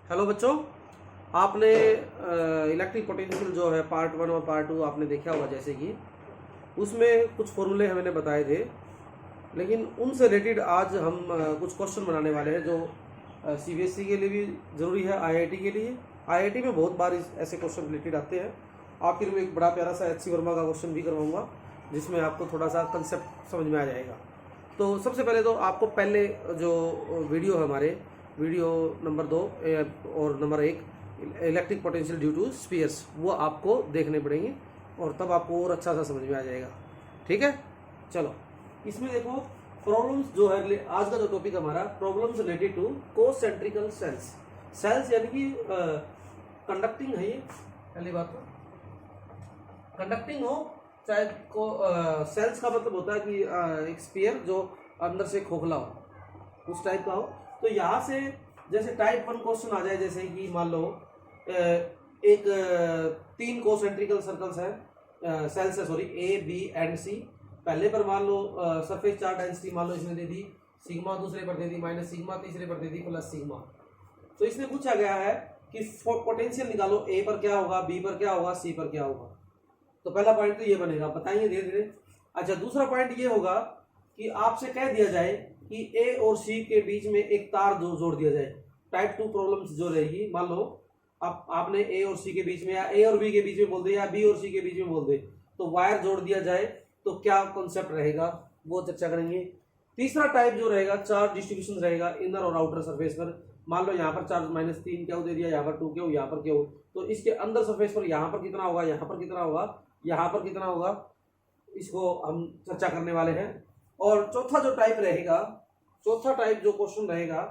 Hello बच्चों, आपने electric potential जो है पार्ट 1 और पार्ट 2 आपने देखा होगा। जैसे कि उसमें कुछ फॉर्मूले हमने बताए थे, लेकिन उनसे रिलेटेड आज हम कुछ क्वेश्चन बनाने वाले हैं जो सीबीएसई के लिए भी ज़रूरी है, आईआईटी के लिए। आईआईटी में बहुत बार ऐसे क्वेश्चन रिलेटेड आते हैं। आखिर में एक बड़ा प्यारा सा एचसी वर्मा का क्वेश्चन भी करवाऊंगा जिसमें आपको थोड़ा सा कंसेप्ट समझ में आ जाएगा। तो सबसे पहले तो आपको पहले जो वीडियो है हमारे वीडियो नंबर 2 और number 1 electric potential due to spheres, वो आपको देखने पड़ेंगे और तब आपको और अच्छा सा समझ में आ जाएगा। ठीक है, चलो इसमें देखो प्रॉब्लम्स जो है। आज का जो टॉपिक हमारा problems related to concentric shells. Shells यानी कि कंडक्टिंग है। ये पहली बात तो कंडक्टिंग हो चाहे को सेल्स का मतलब होता है कि एक स्फीयर जो अंदर से खोखला हो, उस टाइप का हो। तो यहाँ से जैसे टाइप 1 क्वेश्चन आ जाए, जैसे कि मान लो एक 3 कोसेंट्रिकल सर्कल्स हैं, सेल्स है सॉरी, ए बी एंड सी। पहले पर मान लो सरफेस चार्ज डेंसिटी मान लो इसने दे दी सिग्मा, दूसरे पर दे दी माइनस सिग्मा, तीसरे पर दे दी प्लस सिग्मा। तो इसमें पूछा गया है कि पोटेंशियल निकालो, ए पर क्या होगा, बी पर क्या होगा, सी पर क्या होगा। तो पहला पॉइंट तो ये बनेगा, बताएंगे धीरे धीरे। अच्छा, दूसरा पॉइंट ये होगा कि आपसे कह दिया जाए कि ए और सी के बीच में एक तार जोड़ दिया जाए। टाइप 2 प्रॉब्लम्स जो रहेगी, मान लो आपने ए और सी के बीच में या ए और बी के बीच में बोल दे या बी और सी के बीच में बोल दे, तो वायर जोड़ दिया जाए तो क्या कॉन्सेप्ट रहेगा वो चर्चा करेंगे। तीसरा टाइप जो रहेगा चार्ज डिस्ट्रीब्यूशन रहेगा इनर और आउटर सरफेस पर। मान लो यहाँ पर चार्ज -3 क्या दे दिया, यहाँ पर 2 क्यों, यहाँ पर क्यों, तो इसके अंदर सरफेस पर यहाँ पर कितना होगा, यहाँ पर कितना होगा, यहाँ पर कितना होगा, इसको हम चर्चा करने वाले हैं। और चौथा जो टाइप रहेगा, चौथा टाइप जो क्वेश्चन रहेगा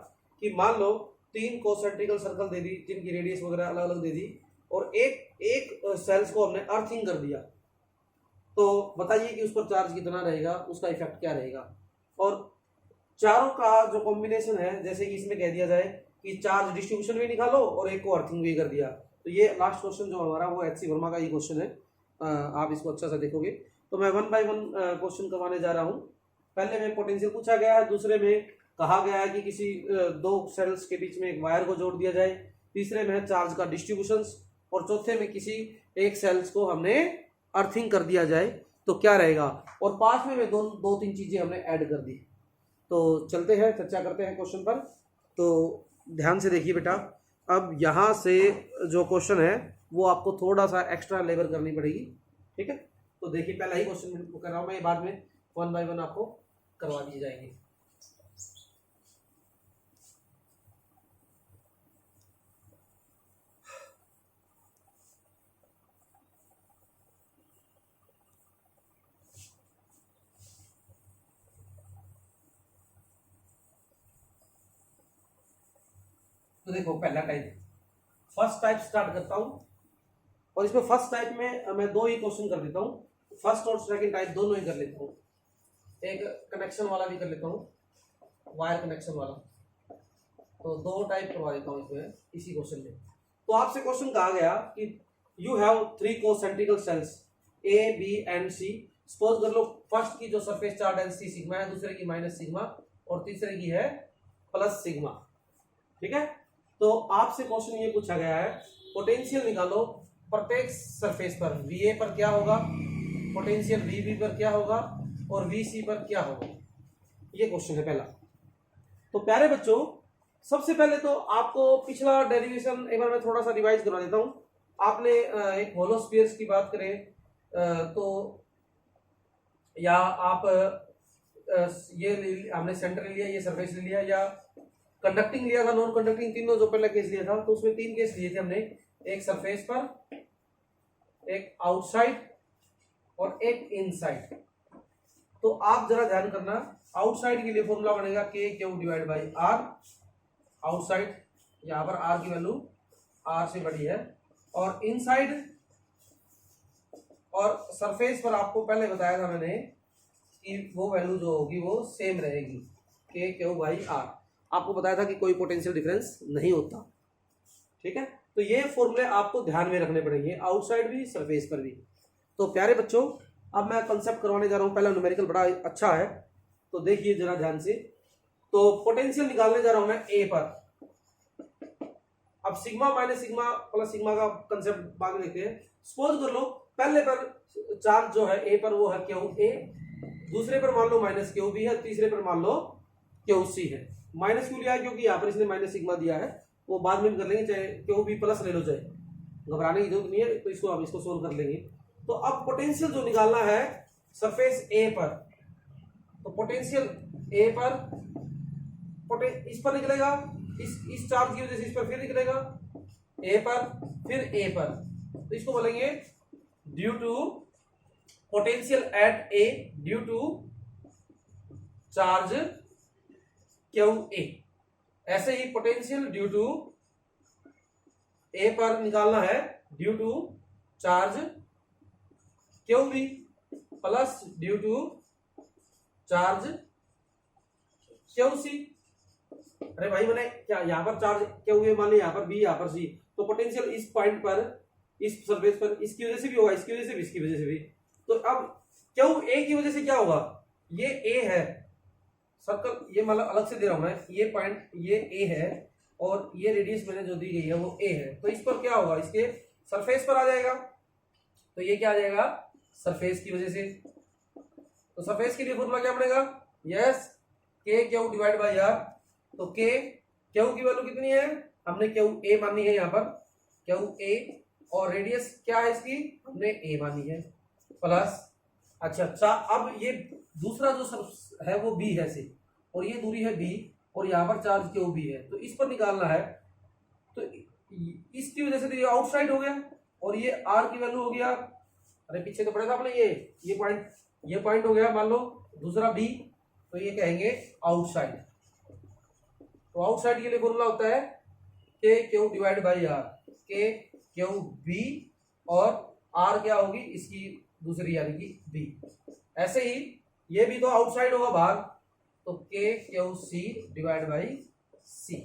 कि मान लो 3 कोसेंट्रिकल सर्कल दे दी जिनकी रेडियस वगैरह अलग अलग दे दी और एक सेल्स को हमने अर्थिंग कर दिया, तो बताइए कि उस पर चार्ज कितना रहेगा, उसका इफेक्ट क्या रहेगा। और चारों का जो कॉम्बिनेशन है, जैसे कि इसमें कह दिया जाए कि चार्ज डिस्ट्रीब्यूशन भी निकालो और एक को अर्थिंग भी कर दिया, तो ये लास्ट क्वेश्चन जो हमारा वो एचसी वर्मा का ही क्वेश्चन है। आप इसको अच्छा सा देखोगे। तो मैं 1 बाय 1 क्वेश्चन करवाने जा रहा हूँ। पहले में पोटेंशियल पूछा गया है, दूसरे में कहा गया है कि किसी 2 सेल्स के बीच में एक वायर को जोड़ दिया जाए, तीसरे में है चार्ज का डिस्ट्रीब्यूशन, और चौथे में किसी एक सेल्स को हमने अर्थिंग कर दिया जाए तो क्या रहेगा। और 5वें में दो तीन चीजें हमने ऐड कर दी। तो चलते हैं, चर्चा करते हैं क्वेश्चन पर। तो ध्यान से देखिए बेटा, अब यहाँ से जो क्वेश्चन है वो आपको थोड़ा सा एक्स्ट्रा लेबर करनी पड़ेगी। ठीक है, तो देखिए पहला ही क्वेश्चन कर रहा हूँ मैं, बाद में 1 बाय 1 आपको करवा दिए जाएंगे। तो देखो पहला टाइप, फर्स्ट टाइप स्टार्ट करता हूँ, और इसमें फर्स्ट टाइप में मैं 2 ही क्वेश्चन कर देता हूँ। फर्स्ट और सेकंड टाइप दोनों ही कर लेता हूँ, एक कनेक्शन वाला भी कर लेता हूँ, वायर कनेक्शन वाला। तो 2 टाइप करवा देता हूँ इसमें इसी क्वेश्चन में। तो आपसे क्वेश्चन कहा गया कि you have 3 concentric shells A B and C. Suppose कर लो फर्स्ट की जो सरफेस चार्ज डेंसिटी सिग्मा है, दूसरे की माइनस सिग्मा और तीसरे की है प्लस सिग्मा। ठीक है, तो आपसे क्वेश्चन ये पूछा गया है पोटेंशियल निकालो प्रत्येक सरफेस पर, वीए पर क्या होगा, पोटेंशियल वीबी पर क्या होगा और वीसी पर क्या होगा। ये क्वेश्चन है पहला। तो प्यारे बच्चों, सबसे पहले तो आपको पिछला डेरिवेशन एक बार मैं थोड़ा सा रिवाइज करा देता हूँ। आपने एक होलो स्फीयर्स की बात करें तो या आप ये हमने सेंटर ले लिया, ये सरफेस ले लिया, या कंडक्टिंग लिया था, नॉन कंडक्टिंग, तीनों जो पहला केस लिया था, तो उसमें 3 केस लिए थे हमने, एक सरफेस पर, एक आउटसाइड और एक इनसाइड। तो आप जरा ध्यान करना, आउटसाइड के लिए फॉर्मूला बनेगा के Q divide by R. Outside यहाँ पर आर की वैल्यू आर से बड़ी है, और इनसाइड और सरफेस पर आपको पहले बताया था मैंने कि वो वैल्यू जो होगी वो सेम रहेगी, के क्यू बाई आर। आपको बताया था कि कोई पोटेंशियल डिफरेंस नहीं होता। ठीक है, तो ये फॉर्मूले आपको ध्यान में रखने पड़ेंगे, आउटसाइड भी सरफेस पर भी। तो प्यारे बच्चों, अब मैं कंसेप्ट करवाने जा रहा हूँ। पहला न्यूमेरिकल बड़ा अच्छा है, तो देखिए जरा ध्यान से। तो पोटेंशियल निकालने जा रहा हूं मैं ए पर। अब sigma minus sigma plus sigma का कंसेप्ट बाद में देखते हैं। सपोज कर लो पहले पर चार्ज जो है ए पर वो है क्यू ए, दूसरे पर मान लो माइनस क्यू बी है, तीसरे पर मान लो क्यू सी है। माइनस क्यों लिया है? क्योंकि यहाँ पर इसने माइनस सिग्मा दिया है, वो बाद में भी कर लेंगे, चाहे क्यू बी प्लस ले लो, चाहे घबराने की जरूरत नहीं है। तो इसको आप इसको सोल्व कर लेंगे। तो अब पोटेंशियल जो निकालना है सरफेस ए पर, तो पोटेंशियल ए पर इस पर निकलेगा, इस चार्ज की वजह से इस पर फिर निकलेगा ए पर, फिर ए पर, तो इसको बोलेंगे due to potential at A due to charge Q A. ऐसे ही पोटेंशियल ड्यू टू ए पर निकालना है due to charge Q B plus due to charge Q C. अरे भाई मैंने क्या यहाँ पर चार्ज क्यू ए मान लिया, यहाँ पर बी, यहाँ पर सी, तो पोटेंशियल इस पॉइंट पर, इस सरफेस पर इसकी वजह से भी होगा, इसकी वजह से भी, इसकी वजह से भी। तो अब क्यू ए की वजह से क्या होगा, ये ए है सर्कल, ये मतलब अलग से दे रहा हूं मैं, ये पॉइंट ये ए है और ये रेडियस मैंने जो दी गई है वो ए है, तो इस पर क्या होगा, इसके सरफेस पर आ जाएगा, तो ये क्या आ जाएगा सरफेस की वजह से। तो सरफेस के लिए फॉर्मूला क्या बनेगा, यस के क्यू डिवाइड बाई आर। तो के क्यू की वैल्यू कितनी है, हमने क्यू ए मानी है यहाँ पर, क्यू ए, और रेडियस क्या है इसकी, हमने ए मानी है, प्लस अच्छा अब ये दूसरा जो है वो बी है से, और ये दूरी है बी, और यहाँ पर चार्ज क्यू बी है, तो इस पर निकालना है। तो इसकी वजह से तो ये आउटसाइड हो गया, और ये आर की वैल्यू हो गया, अरे पीछे तो पढ़ा था आपने, ये पॉइंट हो गया मान लो दूसरा बी, तो ये कहेंगे आउटसाइड। तो आउटसाइड के लिए फॉर्मूला होता है के क्यू डिवाइड बाई आर, के क्यू बी, और आर क्या होगी इसकी दूसरी यानी कि बी। ऐसे ही ये भी तो आउटसाइड होगा बाहर, तो के Q C divide by C.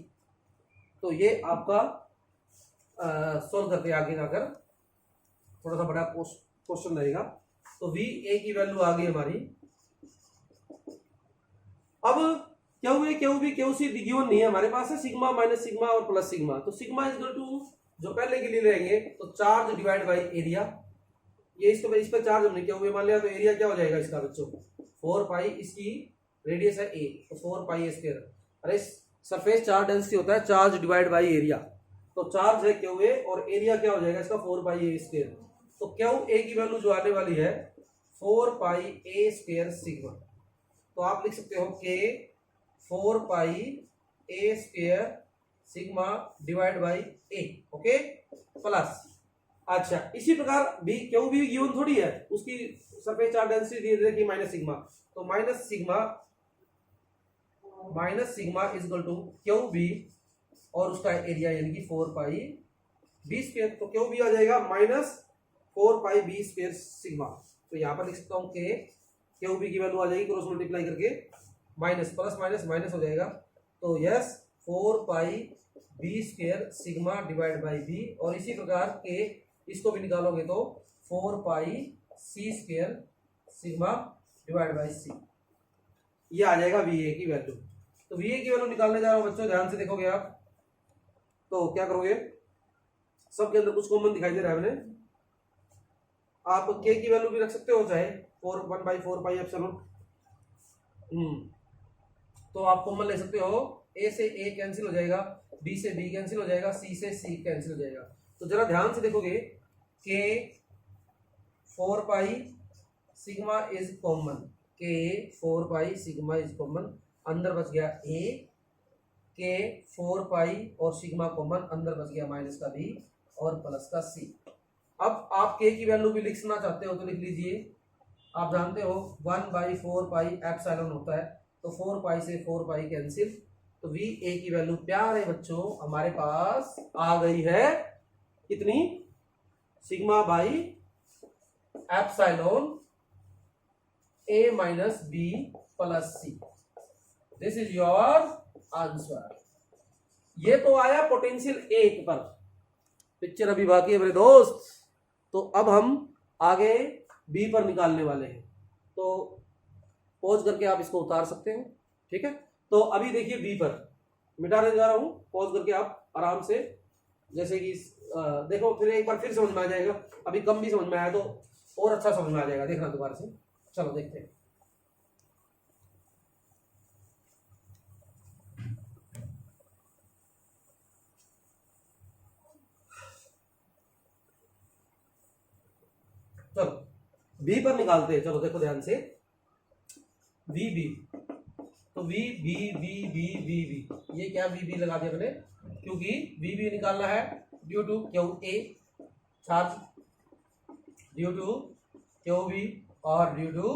तो ये आपका सोल्व करते हैं आगे जाकर, थोड़ा सा बड़ा क्वेश्चन रहेगा। तो वी ए की वैल्यू आ गई हमारी। अब Q A Q B Q C given नहीं है हमारे पास, है सिग्मा माइनस सिग्मा और प्लस सिग्मा। तो सिग्मा इज इक्वल टू, जो पहले के लिए लेंगे तो चार्ज डिवाइड बाई एरिया, ये इस पर चार्ज हमने क्यू ए मान लिया, तो एरिया क्या हो जाएगा इसका बच्चों, 4 पाई, इसकी रेडियस है ए, तो 4 पाई स्क्वायर। अरे सरफेस चार्ज डेंसिटी होता है चार्ज डिवाइड बाई एरिया, तो चार्ज है क्यू ए और एरिया क्या हो जाएगा इसका 4 पाई ए स्क्वायर। तो क्यू ए की वैल्यू जो आने वाली है 4 पाई ए स्क्वायर सिग्मा। तो आप लिख सकते हो के 4 pi a square sigma divide by a, okay, plus अच्छा इसी प्रकार बी क्यू बी गिवन थोड़ी है, उसकी सरफेस चार्ज डेंसिटी दे रखी माइनस सिग्मा, तो minus sigma is equal to Q B और उसका एरिया यानी कि 4 पाई बी स्क्वायर। तो क्यू बी आ जाएगा minus 4 pi B square sigma. तो यहां पर लिख सकता हूं के क्यू बी की वैल्यू आ जाएगी क्रॉस मल्टीप्लाई करके, माइनस प्लस माइनस माइनस हो जाएगा, तो yes 4 pi B square sigma divide by B, और इसी प्रकार के इसको भी निकालोगे तो 4 पाई सी स्क्वायर सिग्मा डिवाइड बाई सी, ये आ जाएगा वी ए की वैल्यू। तो वी ए की वैल्यू निकालने जा रहा हूं बच्चों, ध्यान से देखोगे आप तो क्या करोगे, सबके अंदर कुछ कॉमन दिखाई दे रहा है मैंने, आप के की वैल्यू भी रख सकते हो, चाहे 1/4 पाई एप्सिलॉन, तो आप कॉमन ले सकते हो, ए से ए कैंसिल हो जाएगा, बी से बी कैंसिल हो जाएगा, सी से सी कैंसिल हो जाएगा। तो जरा ध्यान से देखोगे के 4 पाई सिग्मा इज कॉमन, के 4 पाई सिग्मा इज कॉमन, अंदर बच गया ए, के 4 पाई और सिग्मा कॉमन, अंदर बच गया माइनस का बी और प्लस का सी। अब आप के की वैल्यू भी लिखना चाहते हो तो लिख लीजिए, आप जानते हो 1/4 पाई एप्सिलॉन होता है, तो 4 पाई से 4 पाई कैंसिल, तो वी ए की वैल्यू प्यारे बच्चों हमारे पास आ गई है कितनी, sigma by epsilon A minus B plus C. This is your answer. ये तो आया पोटेंशियल एक पर, पिक्चर अभी बाकी है मेरे दोस्त। तो अब हम आगे बी पर निकालने वाले हैं, तो पॉज करके आप इसको उतार सकते हो, ठीक है। तो अभी देखिए बी पर मिटाने जा रहा हूं, पॉज करके आप आराम से जैसे कि देखो फिर एक बार फिर समझ में आ जाएगा, अभी कम भी समझ में आया तो और अच्छा समझ में आ जाएगा, देखना दोबारा से। चलो देखते हैं। चलो बी पर निकालते हैं, चलो देखो ध्यान से, वी बी, तो V B B B B B, ये क्या वी बी लगा दिया मैंने, क्योंकि वी बी निकालना है due to Q A charge, due to Q B और due to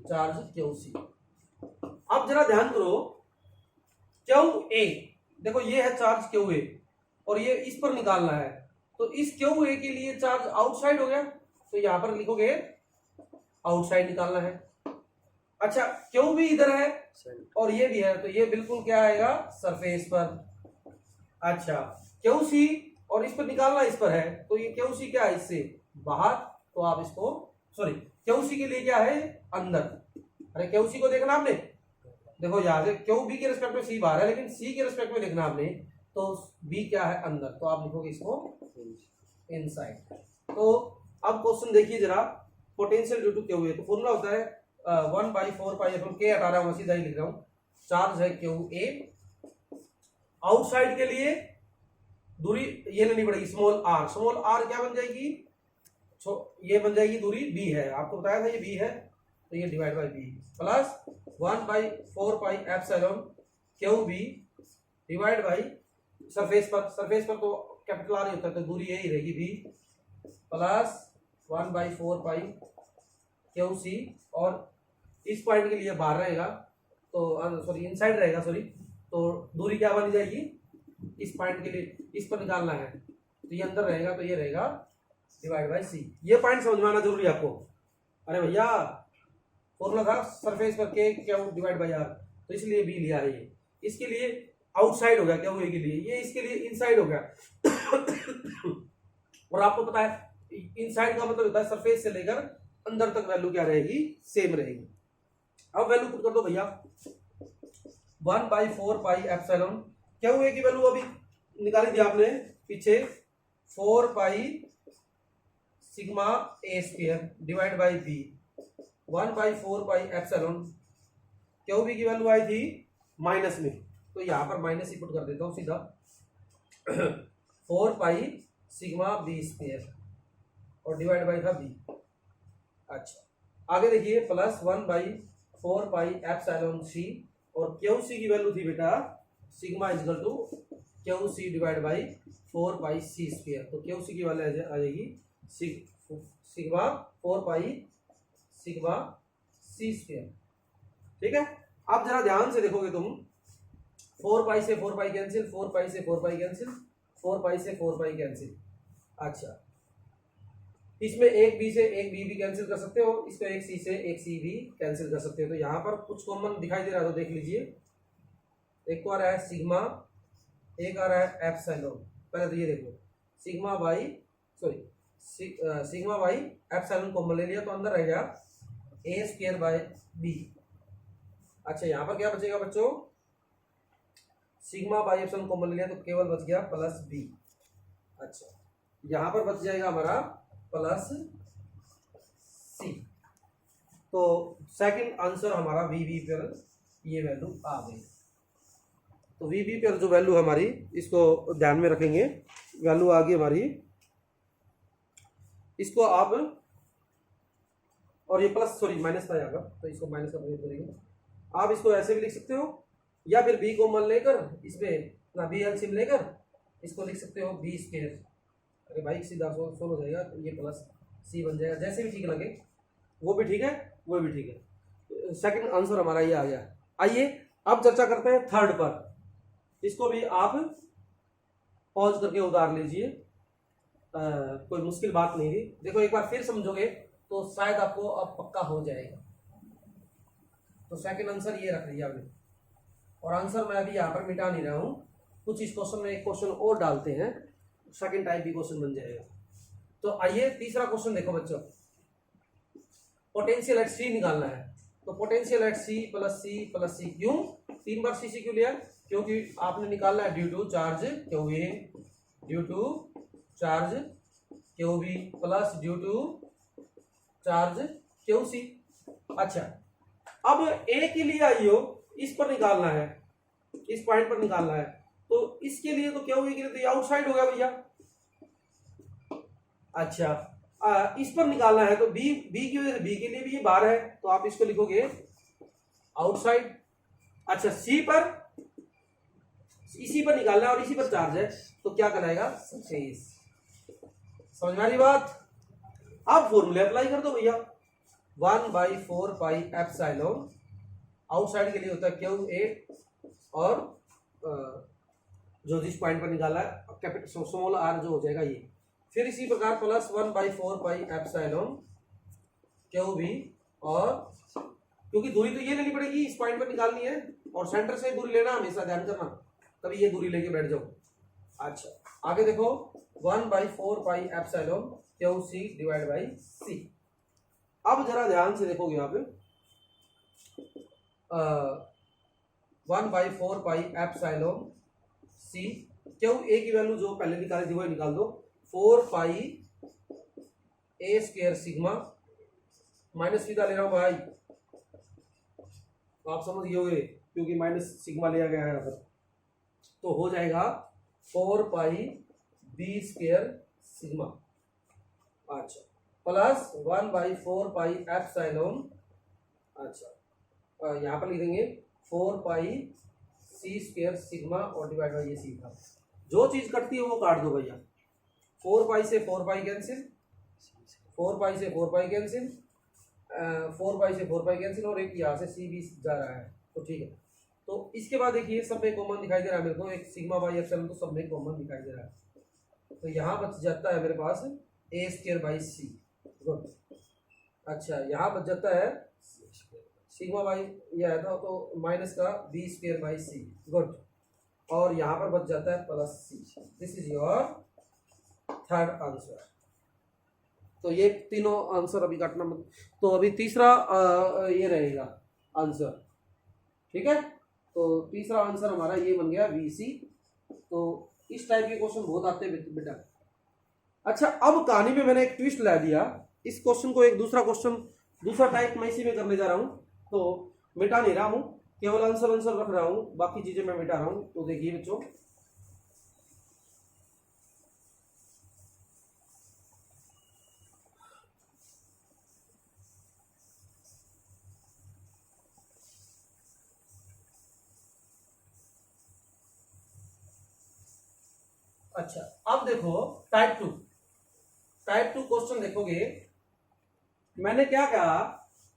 charge Q C. अब जरा ध्यान करो, क्यू ए, देखो ये है चार्ज क्यू ए और ये इस पर निकालना है, तो इस क्यू ए के लिए चार्ज आउटसाइड हो गया, तो यहां पर लिखोगे आउटसाइड निकालना है। अच्छा क्यू भी इधर है और ये भी है, तो ये बिल्कुल क्या आएगा, सरफेस पर। अच्छा क्यू सी और इस पर निकालना इस पर है, तो ये क्यू सी क्या है, इससे बाहर, तो आप इसको, सॉरी क्यू सी के लिए क्या है, अंदर। अरे क्यू सी को देखना आपने, देखो यहां से क्यू बी के रिस्पेक्ट में सी बाहर है, लेकिन सी के रिस्पेक्ट में देखना आपने, तो बी क्या है, अंदर, तो आप लिखोगे इसको इनसाइड। तो अब क्वेश्चन देखिए जरा, potential due to Q A, तो फॉर्मूला होता है 1/4 के हटा रहा हूं, सीधा ही लिख रहा हूं, चार्ज है क्यू ए, आउटसाइड के लिए दूरी ये लेनी पड़ेगी स्मॉल आर, स्मॉल आर क्या बन जाएगी, ये बन जाएगी दूरी बी है, आपको बताया था ये बी है, तो ये divide by B plus 1/4 epsilon Q B divide by surface पर, सरफेस पर तो कैपिटल आर ही होता है, तो दूरी यही रहेगी बी प्लस 1/4 क्यू सी, और इस पॉइंट के लिए बाहर रहेगा, तो सॉरी इनसाइड रहेगा, सॉरी, तो दूरी क्या बनी जाएगी, इस पॉइंट के लिए इस पर निकालना है, तो ये अंदर रहेगा, तो ये रहेगा डिवाइड बाई सी। ये पॉइंट समझ में आना जरूरी है आपको। अरे भैया फॉर्मूला था सरफेस पर के क्या डिवाइड बाई आर, तो इसलिए बी लिया है, ये इसके लिए आउटसाइड हो गया क्या हुए के लिए, ये इसके लिए इनसाइड हो गया और आपको पता है इनसाइड का मतलब होता है सरफेस से लेकर अंदर तक वैल्यू क्या रहेगी, सेम रहेगी। अब वैल्यू पुट कर दो भैया, 1/4 एप्सिलॉन क्या हुए की वैल्यू अभी निकाली थी आपने पीछे, 4 sigma A square divide by B, 1/4 epsilon Q B की वैल्यू आई थी माइनस में, तो यहां पर माइनस ही पुट कर देता हूं सीधा 4 सिग्मा बी स्क्वायर और डिवाइड बाई था बी। अच्छा आगे देखिए प्लस 1/4 एप्सिलॉन सी, और क्यू सी की वैल्यू थी बेटा sigma is equal to Q C divide by 4 C square, तो क्यू सी की वैल्यू आ जाएगी सिग्मा 4 सिग्मा सी स्क्वायर। ठीक है, अब जरा ध्यान से देखोगे तुम, 4 से 4 कैंसिल, 4 से 4 कैंसिल, 4 से 4 कैंसिल। अच्छा इसमें एक बी से एक बी भी कैंसिल कर सकते हो, इसको एक सी से एक सी भी कैंसिल कर सकते हो, तो यहाँ पर कुछ कॉमन दिखाई दे रहा है, तो देख लीजिए, एक को आ रहा है सिग्मा, एक आ रहा है एप्सिलॉन। पहले तो ये देखो sigma by sigma by epsilon common ले लिया, तो अंदर रह गया ए स्क्वायर बाय बी। अच्छा यहाँ पर क्या बचेगा बच्चों, सिग्मा बाई एप्सिलॉन कॉमन ले लिया, तो केवल बच गया प्लस बी। अच्छा यहाँ पर बच जाएगा हमारा प्लस सी, तो सेकंड आंसर हमारा वी बी पर ये वैल्यू आ गई। तो वी बी पर जो वैल्यू हमारी, इसको ध्यान में रखेंगे, वैल्यू आ गई हमारी, इसको आप, और ये प्लस सॉरी माइनस था यहाँ पर, तो इसको माइनस का प्रयोग करेंगे। आप इसको ऐसे भी लिख सकते हो, या फिर बी को मन लेकर इसमें ना बी एलसीएम लेकर इसको लिख सकते हो बी स्क्वायर। अरे भाई सीधा सोल्व हो जाएगा, तो ये प्लस सी बन जाएगा, जैसे भी ठीक लगे, वो भी ठीक है वो भी ठीक है। सेकंड आंसर हमारा ये आ गया। आइए अब चर्चा करते हैं थर्ड पर, इसको भी आप पॉज करके उतार लीजिए, कोई मुश्किल बात नहीं थी। देखो एक बार फिर समझोगे तो शायद आपको अब पक्का हो जाएगा। तो सेकंड आंसर ये रख लिया आपने, और आंसर मैं अभी यहाँ पर मिटा नहीं रहा हूँ, कुछ इस क्वेश्चन में एक क्वेश्चन और डालते हैं, सेकंड टाइप भी क्वेश्चन बन जाएगा। तो आइए तीसरा क्वेश्चन देखो बच्चों, पोटेंशियल एट सी निकालना है। तो पोटेंशियल एट सी प्लस सी, क्यों 3 बार सी क्यों लिया, क्योंकि आपने निकालना है due to charge Q A due to charge Q B plus due to charge Q C. अच्छा, अब ए के लिए आइयो इस पर निकालना है, इस पॉइंट पर निकालना है, तो इसके लिए तो क्या होगी, तो आउटसाइड हो गया भैया। अच्छा, इस पर निकालना है तो बी की वजह से बी के लिए भी ये बार है, तो आप इसको लिखोगे आउटसाइड। अच्छा, सी पर, इसी पर निकालना है और इसी पर चार्ज है, तो क्या कहलाएगा, सरफेस। समझ में आ रही बात? अब फॉर्मूले अप्लाई कर दो भैया। 1/4 पाई एप्सिलॉन, आउटसाइड के लिए होता है क्यू ए, और जो जिस पॉइंट पर निकाला है कैपिटल स्मॉल आर जो हो जाएगा ये। फिर इसी प्रकार plus 1/4 pi epsilon Q B, और क्योंकि दूरी तो ये लेनी पड़ेगी, इस पॉइंट पर निकालनी है, और सेंटर से दूरी लेना हमेशा ध्यान करना, तभी ये दूरी लेके बैठ जाओ। अच्छा, आगे देखो 1/4 pi epsilon Q C divide by C. अब जरा ध्यान से देखोगे यहाँ पे 1/4 pi epsilon C, Q A की वैल्यू जो पहले निकाली थी वो निकाल दो, 4 pi a square sigma, minus सीधा ले रहा हूं भाई, आप समझ गए होंगे क्योंकि माइनस सिग्मा लिया गया है यहाँ पर, तो हो जाएगा 4 पाई बी स्क्वायर सिग्मा। अच्छा, प्लस 1/4 पाई एप्सिलॉन, अच्छा यहाँ पर लिख देंगे 4 पाई सी स्क्वायर सिग्मा और डिवाइड बाई ये सी था। जो चीज कटती है वो काट दो भैया, 4 पाई से 4 पाई कैंसिल, 4 पाई से 4 पाई कैंसिल, 4 पाई से 4 पाई कैंसिल, और एक यहाँ से सी भी जा रहा है, तो ठीक है। तो इसके बाद देखिए सब में कॉमन दिखाई दे रहा है मेरे को, एक सिग्मा बाई एप्सिलॉन तो सब में कॉमन दिखाई दे रहा है, तो यहाँ बच जाता है मेरे पास ए स्क्वायर बाई सी। गुड। अच्छा, यहाँ बच जाता है सिग्मा बाई ये आया था तो माइनस का B square by C. Good. और यहाँ पर बच जाता है plus C. This is your third answer. तो ये तीनों आंसर अभी काटना मत, तो अभी तीसरा ये रहेगा आंसर, ठीक है। तो तीसरा आंसर हमारा ये बन गया VC। तो इस टाइप के क्वेश्चन बहुत आते हैं बेटा। अच्छा, अब कहानी में मैंने एक ट्विस्ट ला दिया, इस क्वेश्चन को एक दूसरा क्वेश्चन दूसरा टाइप मैं इसी में करने जा रहा हूँ, तो मिटा नहीं रहा हूँ, केवल आंसर रख रहा हूँ, बाकी चीजें मैं मिटा रहा हूँ। तो देखिए बच्चों, अच्छा अब देखो टाइप टू क्वेश्चन देखोगे, मैंने क्या कहा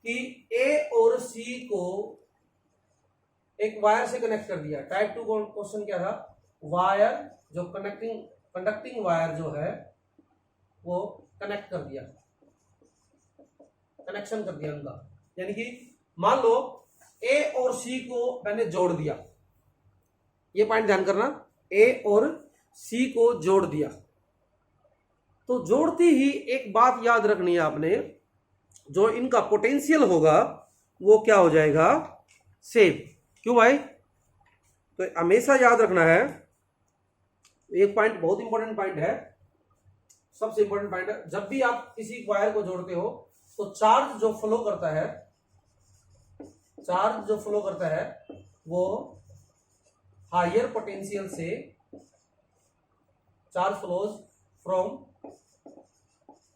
कि ए और सी को एक वायर से कनेक्ट कर दिया। टाइप 2 क्वेश्चन क्या था, वायर जो कंडक्टिंग वायर जो है वो कनेक्ट कर दिया, कनेक्शन कर दिया उनका, यानी कि मान लो ए और सी को मैंने जोड़ दिया, ये पॉइंट ध्यान करना, ए और सी को जोड़ दिया। तो जोड़ती ही एक बात याद रखनी है आपने, जो इनका पोटेंशियल होगा वो क्या हो जाएगा, सेम। क्यों भाई, तो हमेशा याद रखना है, एक पॉइंट बहुत इंपॉर्टेंट पॉइंट है, सबसे इंपॉर्टेंट पॉइंट है, जब भी आप किसी वायर को जोड़ते हो तो चार्ज जो फ्लो करता है, चार्ज जो फ्लो करता है वो हायर पोटेंशियल से, चार्ज फ्लोज फ्रॉम,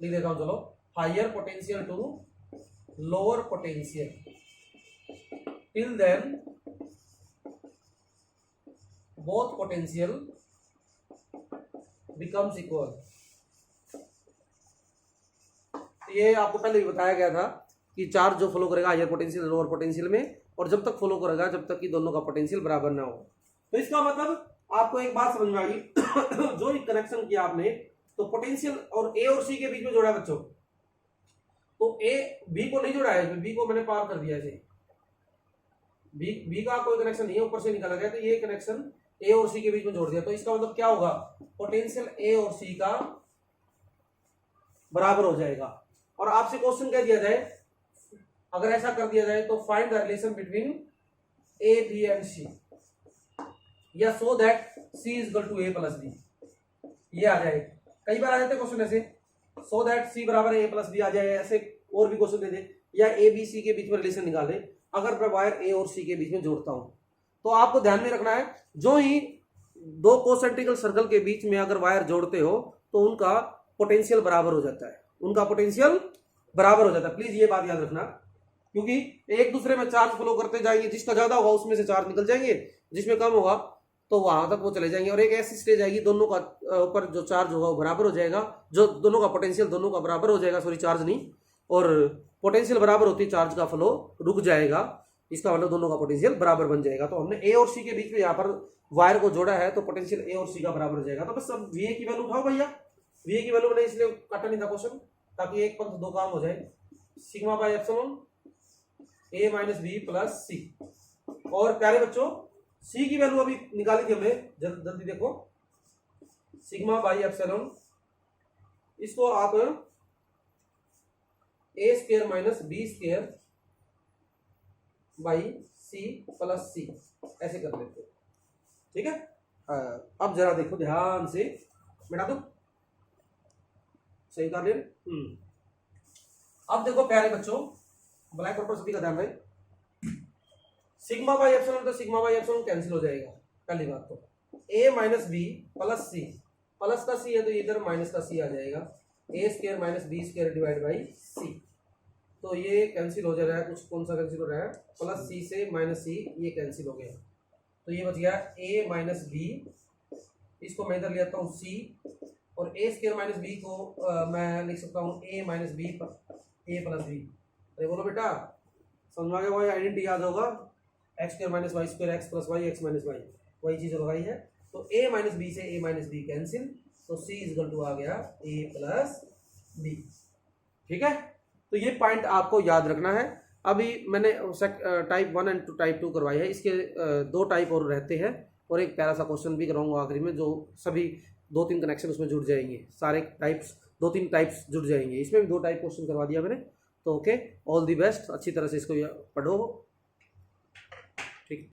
लिख देता हूं चलो, higher potential to lower potential, till then both potential becomes equal। ये आपको पहले भी बताया गया था कि चार्ज जो फ्लो करेगा हायर पोटेंशियल लोअर पोटेंशियल में, और जब तक फ्लो करेगा जब तक कि दोनों का पोटेंशियल बराबर ना हो। तो इसका मतलब आपको एक बात समझ में आ गई जो कनेक्शन किया आपने, तो पोटेंशियल और ए और सी के बीच में जोड़ा बच्चों, तो ए बी को नहीं जोड़ा है, बी को मैंने पार कर दिया है, बी का कोई कनेक्शन नहीं है, ऊपर से निकाला गया, तो ये कनेक्शन ए और सी के बीच में जोड़ दिया। तो इसका मतलब क्या होगा, पोटेंशियल ए और सी का बराबर हो जाएगा। और आपसे क्वेश्चन कह दिया जाए, अगर ऐसा कर दिया जाए तो find the relation between A B and C, या so that C is equal to A plus B. ये आ जाए। कई बार आ जाते क्वेश्चन ऐसे, सो दैट सी बराबर ए प्लस बी आ जाए, ऐसे और भी क्वेश्चन दे दे, या ए बी सी के बीच में रिलेशन निकाले। अगर मैं वायर ए और सी के बीच में जोड़ता हूं तो आपको ध्यान में रखना है, जो ही दो कोसेंट्रिकल सर्कल के बीच में अगर वायर जोड़ते हो तो उनका पोटेंशियल बराबर हो जाता है, उनका पोटेंशियल बराबर हो जाता है। प्लीज ये बात याद रखना, क्योंकि एक दूसरे में चार्ज फ्लो करते जाएंगे, जिसका ज्यादा होगा उसमें से चार्ज निकल जाएंगे, जिसमें कम होगा तो वहां तक वो चले जाएंगे, और एक ऐसी स्टेज आएगी दोनों का ऊपर जो चार्ज होगा वो बराबर हो जाएगा, जो दोनों का पोटेंशियल दोनों का बराबर हो जाएगा, सॉरी चार्ज नहीं, और पोटेंशियल बराबर होती है चार्ज का फ्लो रुक जाएगा, इसका मतलब दोनों का पोटेंशियल बराबर बन जाएगा। तो हमने ए और सी के बीच में यहाँ पर वायर को जोड़ा है तो पोटेंशियल ए और सी का बराबर हो जाएगा। तो बस अब वीए की वैल्यू उठाओ भैया, वीए की वैल्यू मैंने इसलिए काटा नहीं था क्वेश्चन, ताकि एक पंथ दो काम हो जाए। Sigma by epsilon A minus B plus C. और प्यारे बच्चों सी की वैल्यू अभी निकाली थी हमने, जल्दी देखो, सिग्मा बाई एप्सिलॉन, इसको आप A square minus B square by C plus C ऐसे कर लेते हो, ठीक है। अब जरा देखो ध्यान से, मिटा दो, सही कर ले। अब देखो प्यारे बच्चों, ब्लैक बोर्ड पर सभी का ध्यान रहे, सिग्मा बाई एप्सिलॉन तो सिग्मा बाई एप्सिलॉन कैंसिल हो जाएगा, पहली बात तो ए माइनस बी प्लस सी, प्लस का सी है तो इधर माइनस का सी आ जाएगा, A square minus B square divide by C, तो ये कैंसिल हो जा रहा है, कुछ कौन सा कैंसिल हो रहा है, प्लस सी से माइनस सी, ये कैंसिल हो गया, तो ये बच गया ए माइनस बी, इसको मैं इधर ले आता हूँ सी, और ए स्क्वायर माइनस बी को मैं लिख सकता हूँ ए माइनस बी ए प्लस बी। अरे बोलो बेटा समझ आ गया, वही आइडेंटिटी याद होगा, X square minus Y square X plus Y X minus Y, वही चीज लगाई है। तो ए माइनस बी से ए माइनस बी कैंसिल, तो सी इजकल टू आ गया ए प्लस बी, ठीक है। तो ये पॉइंट आपको याद रखना है। अभी मैंने टाइप 1 एंड टाइप 2 करवाई है, इसके दो टाइप और रहते हैं, और एक प्यारा सा क्वेश्चन भी कराऊंगा आखिरी में, जो सभी 2-3 कनेक्शन उसमें जुड़ जाएंगे, सारे टाइप्स 2-3 टाइप्स जुड़ जाएंगे, इसमें भी 2 टाइप क्वेश्चन करवा दिया मैंने। तो ओके, ऑल दी बेस्ट, अच्छी तरह से इसको पढ़ो, ठीक।